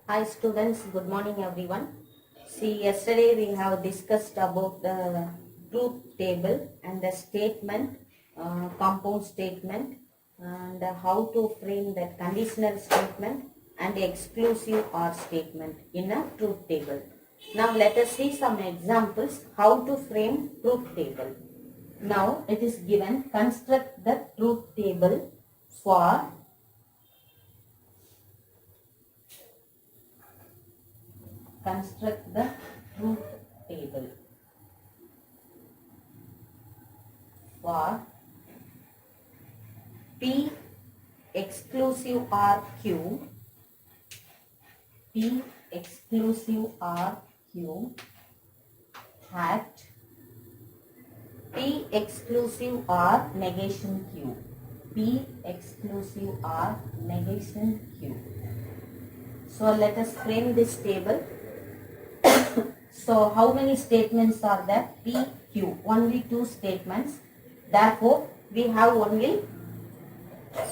Hi students, good morning everyone. See, yesterday we have discussed about the truth table and the statement, compound statement, and how to frame that conditional statement and exclusive or statement in a truth table. Now let us see some examples how to frame truth table. Now it is given, construct the truth table for construct the truth table for P exclusive or Q, P exclusive or Q hat P exclusive or negation Q, P exclusive or negation Q. So let us frame this table. So how many statements are there? P, Q, only two statements. Therefore, we have only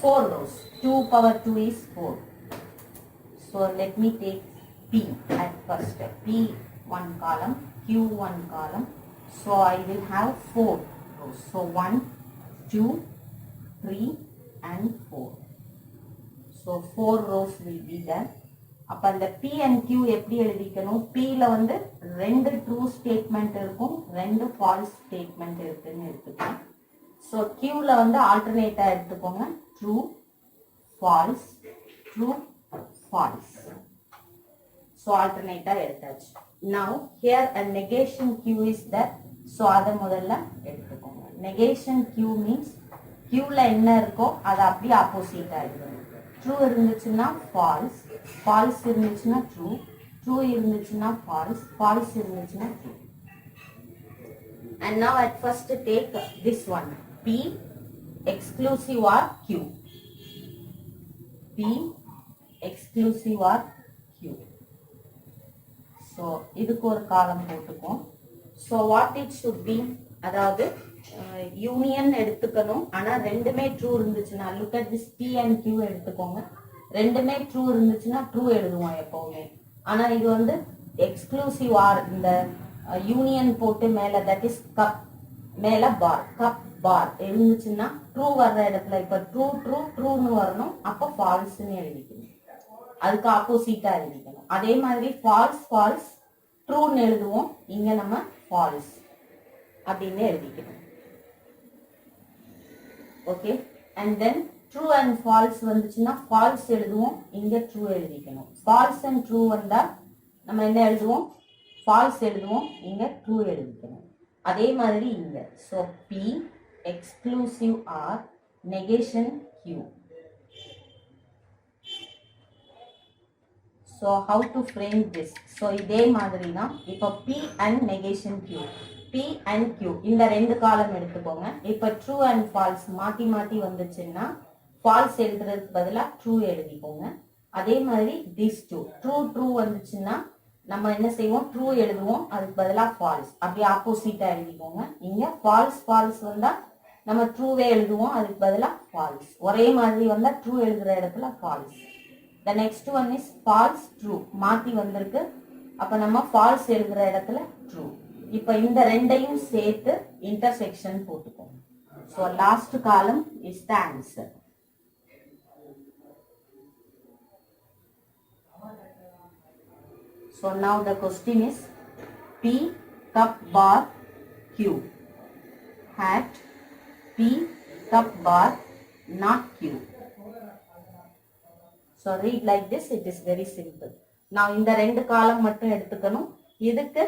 4 rows. 2 power 2 is 4. So let me take P at first. P one column, Q one column. So I will have 4 rows. So 1, 2, 3 and 4. So 4 rows will be there. அப்ப அந்த P and Q எப்படி எழுதிக்கணும்? Pல வந்து 2 true statement இருக்கும், 2 false statement இருக்குன்னு எடுத்துக்கலாம். So Qல வந்து alternate எடுத்துக்கோங்க. True, false, true, false. So alternate எடுத்தாச்சு. Now here a negation Q is there. So அதை முதல்ல எடுத்துக்கோங்க. Negation Q means Qல என்ன இருக்கோ அதை அப்படியே opposite ஆயிடும். True இருந்துச்சுன்னா false, false இருந்துச்சுன்னா true, true இருந்துச்சுன்னா false, false இருந்துச்சுன்னா true. And now at first take this one, P exclusive or Q, P exclusive or Q. So இதுக்கு ஒரு காலம் போட்டுக்கும். So what it should be, அதாவது யூனியன் எடுத்துக்கணும். ஆனா ரெண்டுமே ட்ரூ இருந்துச்சுன்னா, look at this P and Q எடுத்துக்கோங்க. ரெண்டுமே ட்ரூ இருந்துச்சுன்னா ட்ரூ எழுதுவோம் எப்பவுமே. ஆனா இது வந்து எக்ஸ்க்ளூசிவ் ஆர், இந்த யூனியன் போட்டு மேல தட் இஸ் கப், மேல பார், கப் பார் இருந்துச்சுன்னா ட்ரூ வர்ற இடத்துல இப்ப ட்ரூ ட்ரூ ட்ரூன்னு வரணும், அப்ப ஃபால்ஸ்ன்னு எழுதிக்கணும். அதுக்கு ஆப்போசிட்டா எழுதிக்கணும். அதே மாதிரி ஃபால்ஸ் ஃபால்ஸ் ட்ரூன்னு எழுதுவோம், இங்க நம்ம ஃபால்ஸ் அப்படின்னு எழுதிக்கணும். Okay, and then true and false வந்துச்சுன்னா ஃபால்ஸ் எழுதுவோம், இங்க ட்ரூ எழுதிக்கணும். ஃபால்ஸ் அண்ட் ட்ரூ வந்தா நம்ம என்ன எழுதுவோம்? ஃபால்ஸ் எழுதுவோம், இங்க ட்ரூ எழுதிக்கணும். அதே மாதிரி இங்க. So P exclusive or negation Q. So how to frame this? So இதே மாதிரி தான் இப்போ P and negation Q, P and Q இந்த ரெண்டு காலம் எடுத்துக்கோங்க. இப்ப ட்ரூ அண்ட் ஃபால்ஸ் மாத்தி மாத்தி வந்துச்சுன்னா ஃபால்ஸ் எழுதுறதுக்கு பதிலா ட்ரூ எழுதிக்கோங்க. அதே மாதிரி these two ட்ரூ ட்ரூ வந்துச்சுன்னா நம்ம என்ன செய்வோம்? ட்ரூ எழுதுவோம், அதுக்கு பதிலா ஃபால்ஸ், அப்படியே ஆப்போசிட்டா எழுதிக்கோங்க. இங்க ஃபால்ஸ் ஃபால்ஸ் வந்தா நம்ம ட்ரூவே எழுதுவோம், அதுக்கு பதிலா ஃபால்ஸ். ஒரே மாதிரி வந்தா ட்ரூ எழுதுற இடத்துல falls. The next one is false true, மாத்தி வந்திருக்கு, அப்ப நம்ம ஃபால்ஸ் எழுதுற இடத்துல ட்ரூ. இப்ப இந்த ரெண்டையும் சேர்த்து intersection போட்டுக்கோம். So last column is the answer. So now the question is P cup bar Q hat P cup bar not Q. So read like this, it is very simple. Now இந்த ரெண்டு காலம் மட்டும் எடுத்துக்கணும். இதுக்கு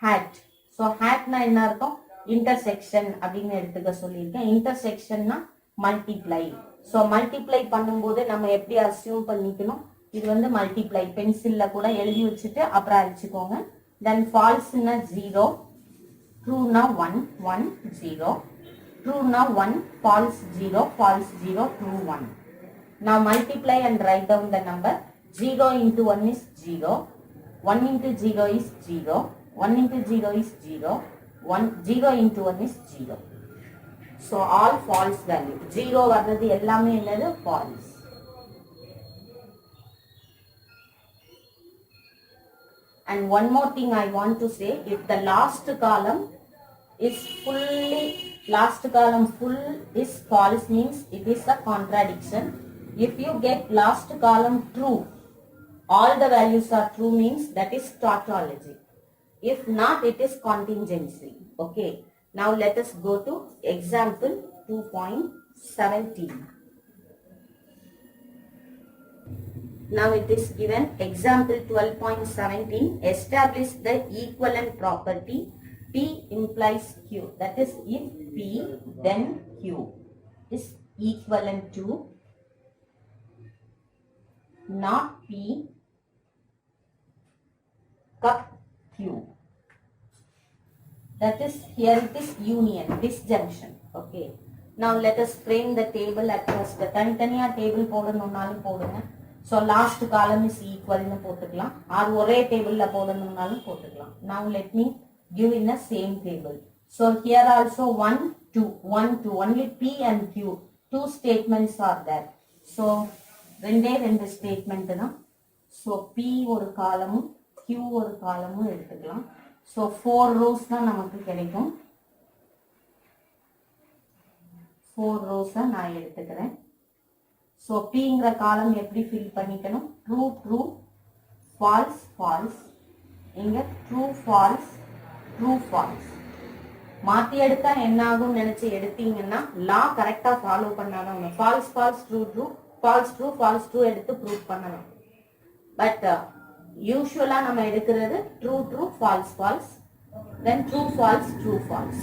hat. So ஹேட்னா என்ன அர்த்தம்? Intersection அப்படின்னு எடுத்துக்க சொல்லியிருக்கேன். இன்டர்செக்ஷன்னா மல்டிப்ளை. ஸோ மல்டிப்ளை பண்ணும்போது நம்ம எப்படி அசியூம் பண்ணிக்கணும்? இது வந்து மல்டிப்ளை, பென்சில்ல கூட எழுதி வச்சுட்டு அப்புறம் அழிச்சுக்கோங்க. தென் ஃபால்ஸ்னா 0, ட்ரூனா 1, 1, 0, ட்ரூனா 1, false 0, false 0, true 1. Now multiply and write down the number. 0 into 1 is 0, 1 into 0 is 0, 1 into 0 is 0, 0 into 1 is 0. So all false value. 0 வர்றது எல்லாமே என்னது? False. And one more thing I want to say, if the last column full is false means it is a contradiction. If you get last column true, all the values are true means that is tautology. If not, it is contingency. Okay. Now let us go to example 2.17. Now it is given example 12.17. Establish the equivalent property P implies Q. That is, if P then Q is equivalent to not P cup Q. That is, here it is union, disjunction. Okay. Now let us frame the table at first. The தனித்தனியா table போடணும்னாலும் போடுங்க. So last column is equal னு போட்டுக்கலாம். or ஒரே tableல போடணும்னாலும் போட்டுக்கலாம். Now let me give in the same table. So here also 1, 2, 1, 2. Only P and Q. Two statements are there. So ரெண்டு statement தான். So P ஒரு காலமும் Q ஒரு காலமும் எடுத்துக்கலாம். So 4 rows தான் நமக்கு கிடைக்கும். 4 rows நான் எடுத்துக்கிறேன். So Pங்கிற காலம் எப்படி fill பண்ணிக்கணும்? True, true, false, false. இங்க true, false, true, false. மாத்தி எடுத்தா என்ன ஆகும் நினைச்சு எடுத்தீங்கன்னா லா கரெக்டா ஃபாலோ பண்ணாதான் false, false, true, true, false, true, false, true எடுத்து ப்ரூவ் பண்ணணும். பட் யூசுவலா நம்ம எடுக்கிறது true, true, false, false, then true, false, true, false.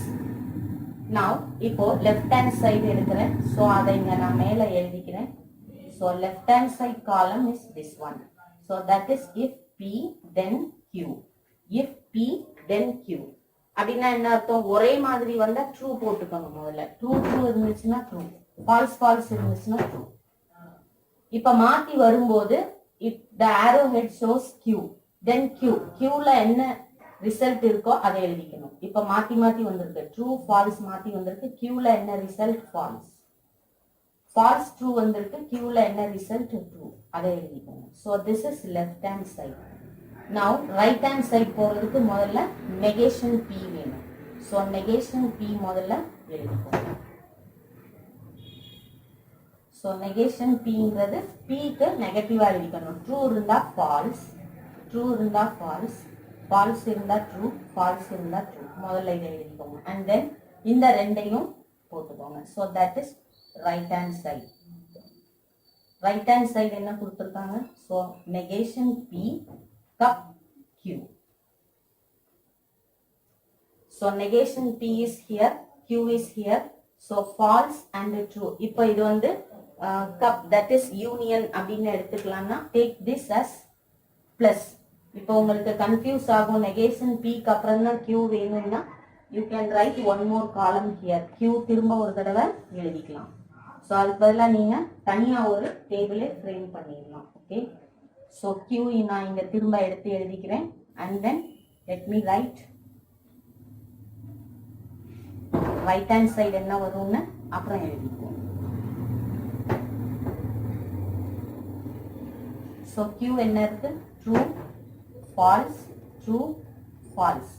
Now இப்போ left hand side எடுக்கிறேன். So அதை இங்க நான் மேல எழுதிக்கிறேன். So left hand side column is this one. So that is if P then Q. If P then Q. அப்படின்னா என்ன அர்த்தம்? ஒரே மாதிரி வந்தா true போட்டுக்கோங்க முதல்ல. True true இருந்துச்சுன்னா true. False false இருந்துச்சுன்னா true. இப்ப மாத்தி வரும்போது if the arrowhead shows Q then Q. Qல என்ன ரிசல்ட் இருக்கோ அதை எழுதிக்கணும். இப்ப மாத்தி மாத்தி வந்திருக்கு. True false மாத்தி வந்திருக்கு. Qல என்ன ரிசல்ட்? False. False true வந்திருக்கு. Qல என்ன ரிசல்ட்? True. அதை எழுதிக்கணும். So this is left hand side. Now right hand side போறதுக்கு முதல்ல negation P வேணும். So negation P முதல்ல எழுதிக்கணும். So negation Pங்கிறது Pக்கு நெகட்டிவா எழுதிக்கணும். True இருந்தா false, true இருந்தா false, false இருந்தா true, false இருந்தா true. முதல்ல இதை எழுதிக்கோங்க. And then இந்த ரெண்டையும் போட்டுக்கோங்க. So that is right hand side. Right hand side என்ன கொடுத்திருக்காங்க? So negation P cup Q. So negation P is here, Q is here. So false and true. இப்போ இது வந்து cup, that is union அப்படின்னு எடுத்துக்கலாம்னா take this as plus. இப்போ உங்களுக்கு confuse ஆகும். Negation Pக்கு அப்புறம் தான் Q வேணும்னா you can write one more column here. Q திரும்ப ஒரு தடவை எழுதிக்கலாம். ஸோ அதுக்கு பதிலாக நீங்க தனியா ஒரு டேபிளே ஃப்ரேம் பண்ணிடலாம். ஓகே. ஸோ Q நான் இங்க திரும்ப எடுத்து எழுதிக்கிறேன். and then let me write right hand side என்ன வரும்னு அப்புறம் எழுதிக்குவோம். So Q என்ன இருக்கு? True, false, true, false.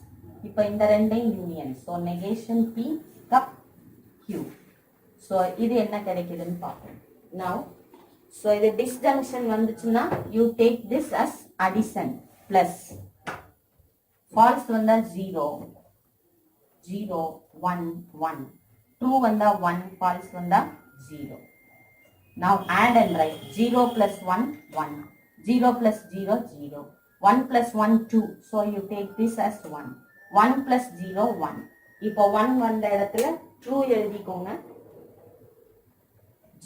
இப்போ இந்த ரெண்டையும் union. So negation P cup Q. So இது என்ன கிடைக்குதுன்னு பார்ப்போம். Now so இது disjunction வந்துச்சுன்னா you take this as addition plus. False வந்தா 0, 0, 1, 1. True வந்தா 1, false வந்தா 0. Now add and write 0 plus 1, 1. 0 plus 0, 0. 1 plus 1, 2. So you take this as 1. 1 plus 0, 1. இப்போ 1 வந்த இடத்துல true எழுதிக்கோங்க.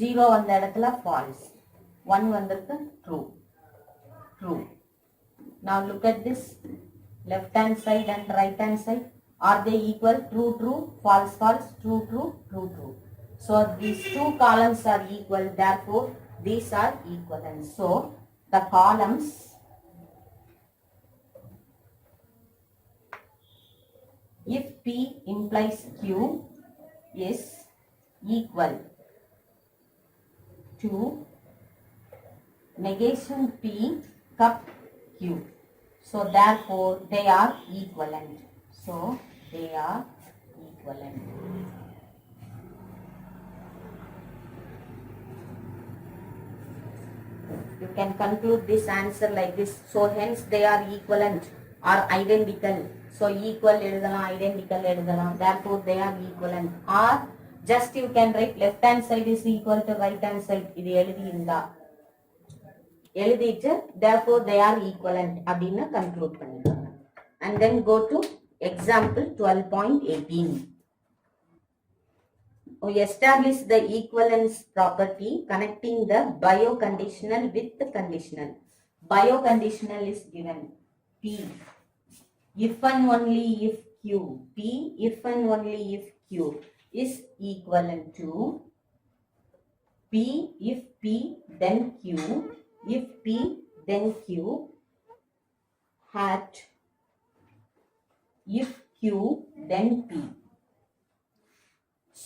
0 வந்த இடத்துல false. 1 வந்திருக்கு true. True. Now look at this. Left hand side and right hand side. Are they equal? True, true, false, false, true, true, true, true. So these two columns are equal. Therefore, these are equivalent. So the columns if P implies Q is equal to negation P cup Q. So therefore they are equivalent. So they are equivalent. You can conclude this answer like this. So hence they are equivalent or identical. So equal எழுதலாம், identical எழுதலாம். Therefore they are equivalent. Or just you can write left hand side is equal to right hand side. இது எழுதிட்டு therefore they are equivalent அப்படின்னு conclude பண்ணிக்கலாம். And then go to example 12.18. We establish the equivalence property connecting the bioconditional with the conditional. Bioconditional is given P if and only if Q. P if and only if Q is equivalent to P if P then Q, if P then Q, hat if Q then P.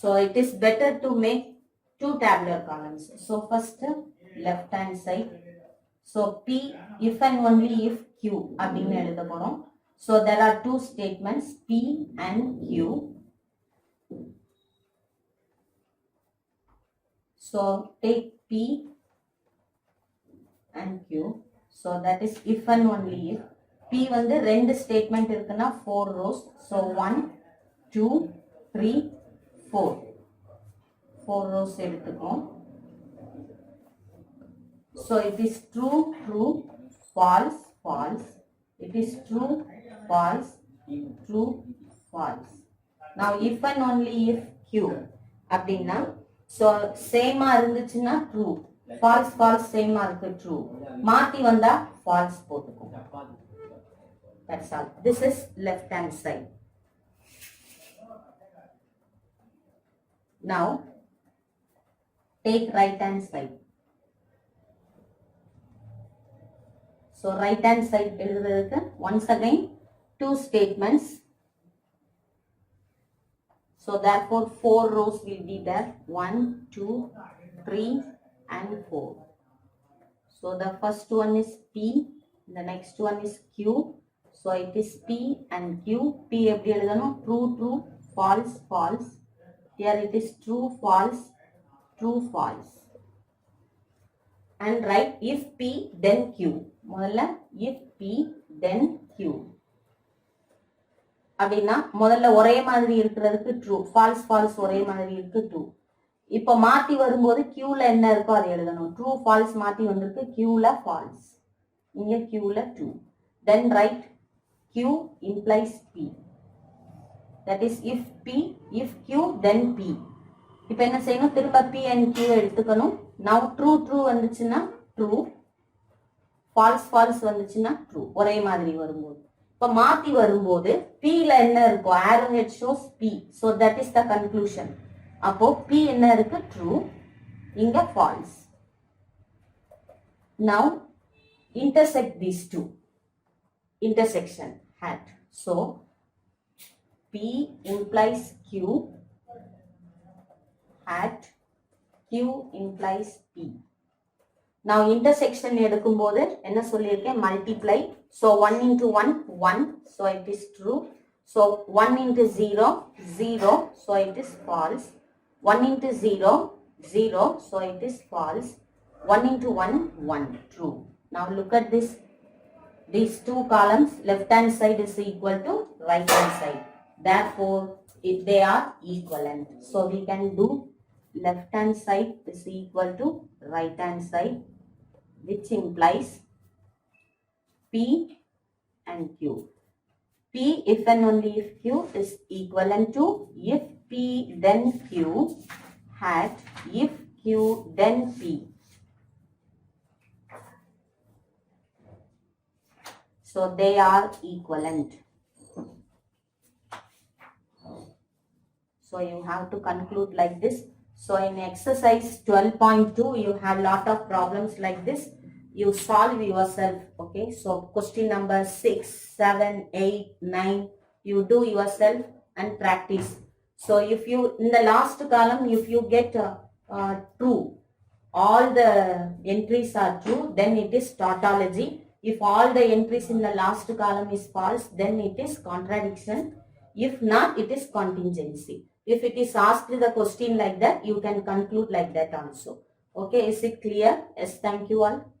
So it is better to make two tabular columns. So first left hand side. So P if and only if Q அப்படின்னு எழுத போறோம். So there are two statements P and Q. So take P and Q. So that is if and only if. P வந்து ரெண்டு statement இருக்குன்னா 4 rows. So 1, 2, 3, 4 rows எடுத்துக்கோம். So it is true, true, false, false. It is true, false, true, false. Now if and only if Q அப்படின்னா so same இருந்துச்சுன்னா true, false, false same இருக்கு true, மாத்தி வந்தா false போட்டுக்கும். That's all. This is left hand side. Now take right hand side. So right hand side எழுதுறதுக்கு once again two statements. So therefore 4 rows will be there. 1, 2, 3 and 4. So the first one is P, the next one is Q. So it is P and Q. P எப்படி எழுதணும்? True, true, false, false. Here it is true, false, true, false. And write if P then Q. முதல்ல if P then Q. அப்படின்னா முதல்ல ஒரே மாதிரி இருக்கிறதுக்கு true, false, false ஒரே மாதிரி இருக்கு true. இப்போ மாத்தி வரும்போது Qல என்ன இருக்கோ அதை எழுதணும். True, false மாத்தி வந்திருக்கு, Qல false. இங்க Qல true. Then write Q implies P. That is if P, if Q then P. இப்போ என்ன செய்யணும்? திரும்ப P and Q எடுத்துக்கணும். Now true, true வந்துச்சுன்னா true, false, false வந்துச்சுன்னா true. ஒரே மாதிரி வரும்போது. இப்போ மாத்தி வரும்போது Pல என்ன இருக்கும்? Arrowhead shows P. So that is the conclusion. அப்போ P என்ன இருக்கு? True. இங்க false. Now intersect these two. Intersection hat. So P implies Q, hat Q implies P. Now intersection எடுக்கும்போது என்ன சொல்லியிருக்கேன்? Multiply. So 1 into 1, 1. So it is true. So 1 into 0, 0. So it is false. 1 into 0, 0. So it is false. 1 into 1, 1. True. Now look at this. These two columns, left hand side is equal to right hand side. Therefore, if they are equivalent. So we can do left hand side is equal to right hand side, which implies P and Q. P if and only if Q is equivalent to if P then Q, hat if Q then P. So they are equivalent. So you have to conclude like this. So in exercise 12.2, you have lot of problems like this. You solve yourself. Okay. So question number 6, 7, 8, 9, you do yourself and practice. So if you, in the last column, if you get true, all the entries are true, then it is tautology. If all the entries in the last column is false, then it is contradiction. If not, it is contingency. If it is asked the question like that, you can conclude like that also. Okay, is it clear? Yes, thank you all.